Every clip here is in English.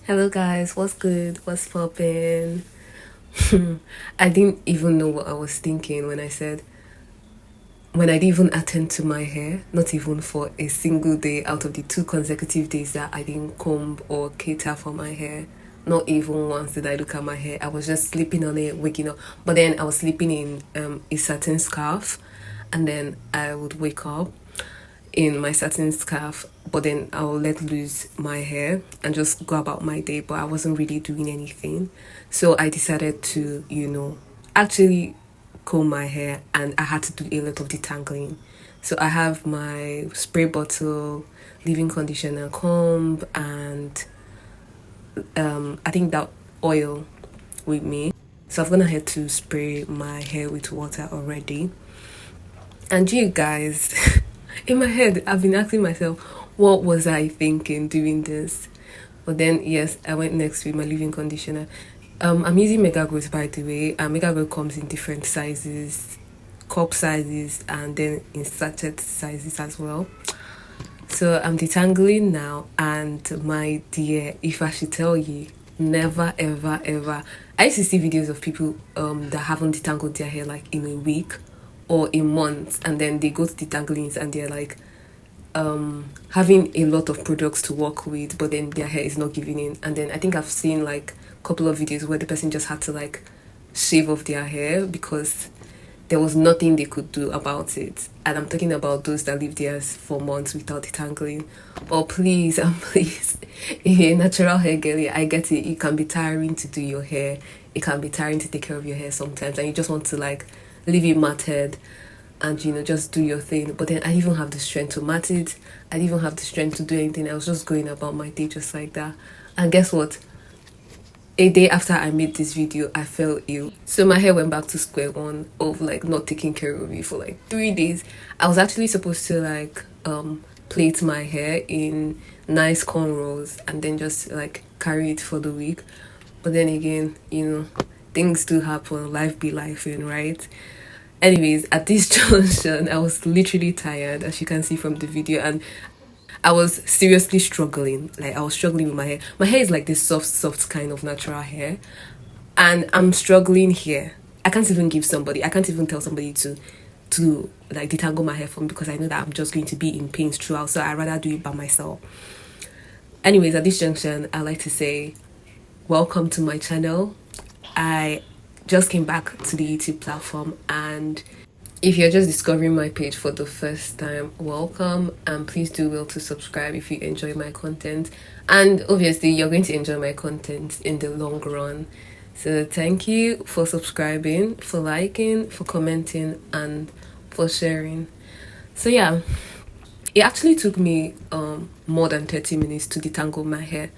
Hello guys, what's good? What's poppin'? I didn't even know what I was thinking when I didn't even attend to my hair, not even for a single day out of the 2 consecutive days that I didn't comb or cater for my hair. Not even once did I look at my hair. I was just sleeping on it, waking up. But then I was sleeping in a satin scarf, and then I would wake up in my satin scarf, but then I'll let loose my hair and just go about my day. But I wasn't really doing anything, so I decided to, actually comb my hair, and I had to do a lot of detangling. So I have my spray bottle, leave-in conditioner, comb, and I think that oil with me. So I've gone ahead to spray my hair with water already. And you guys, in my head, I've been asking myself, what was I thinking doing this? But then, yes, I went next with my leave-in conditioner. I'm using Mega Growth, by the way. Mega Growth comes in different sizes, cup sizes, and then in sachet sizes as well. So I'm detangling now, and my dear, if I should tell you, never ever ever. I used to see videos of people that haven't detangled their hair like in a week or a month, and then they go to detanglings and they're like having a lot of products to work with, but then their hair is not giving in. And then I think I've seen like a couple of videos where the person just had to like shave off their hair because there was nothing they could do about it. And I'm talking about those that live there for months without detangling. Oh, please, and please, if you're a natural hair girl, I get it. It can be tiring to do your hair. It can be tiring to take care of your hair sometimes, and you just want to like leave it matted and just do your thing. But then I didn't even have the strength to mat it. I didn't even have the strength to do anything. I was just going about my day just like that. And guess what? A day after I made this video, I fell ill. So my hair went back to square one of like not taking care of it for like 3 days. I was actually supposed to like plait my hair in nice cornrows and then just like carry it for the week. But then again, things do happen. Life be life, right? Anyways, at this junction, I was literally tired, as you can see from the video, and I was seriously struggling. Like, I was struggling with my hair. My hair is like this soft kind of natural hair, and I'm struggling here. I can't even tell somebody to like detangle my hair for me because I know that I'm just going to be in pain throughout. So I'd rather do it by myself. Anyways, at this junction, I like to say, welcome to my channel. I just came back to the YouTube platform, and if you're just discovering my page for the first time, welcome, and please do well to subscribe if you enjoy my content. And obviously you're going to enjoy my content in the long run. So thank you for subscribing, for liking, for commenting, and for sharing. So yeah, it actually took me more than 30 minutes to detangle my hair,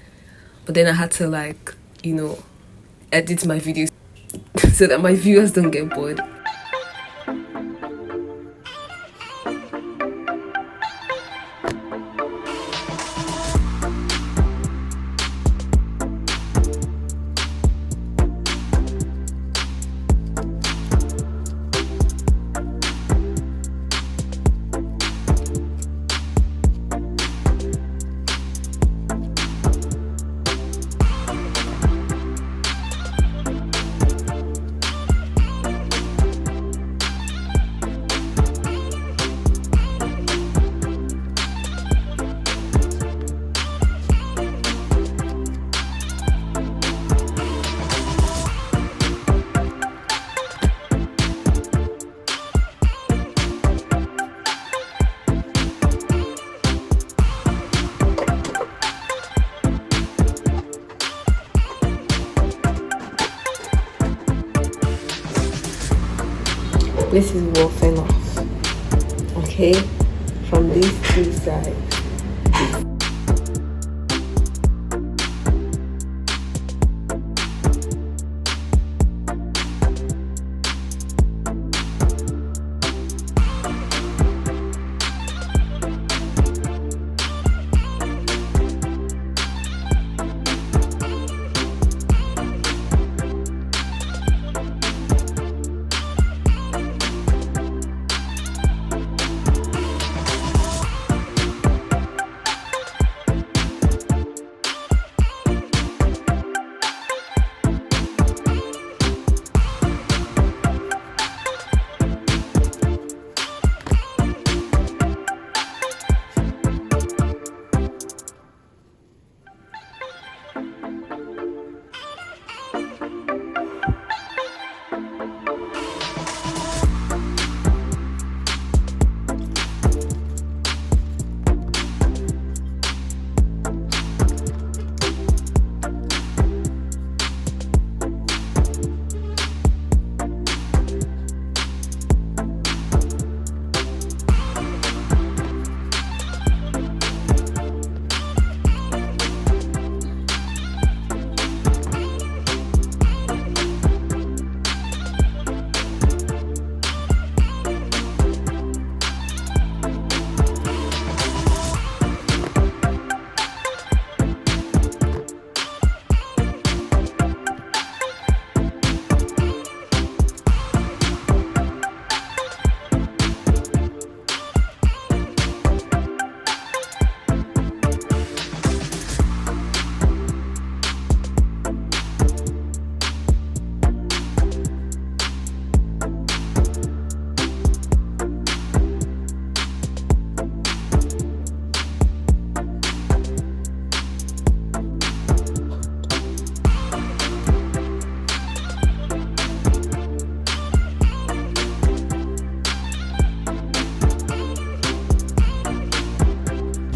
but then I had to like edit my videos so that my viewers don't get bored. This is what fell off, okay, from these two sides.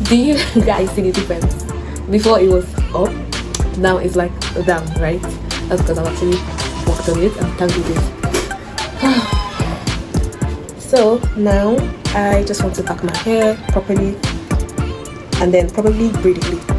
Do you guys see the difference? Before it was up, now it's like down, right? That's because I've actually worked on it and tangled it. So now I just want to pack my hair properly and then probably braid it.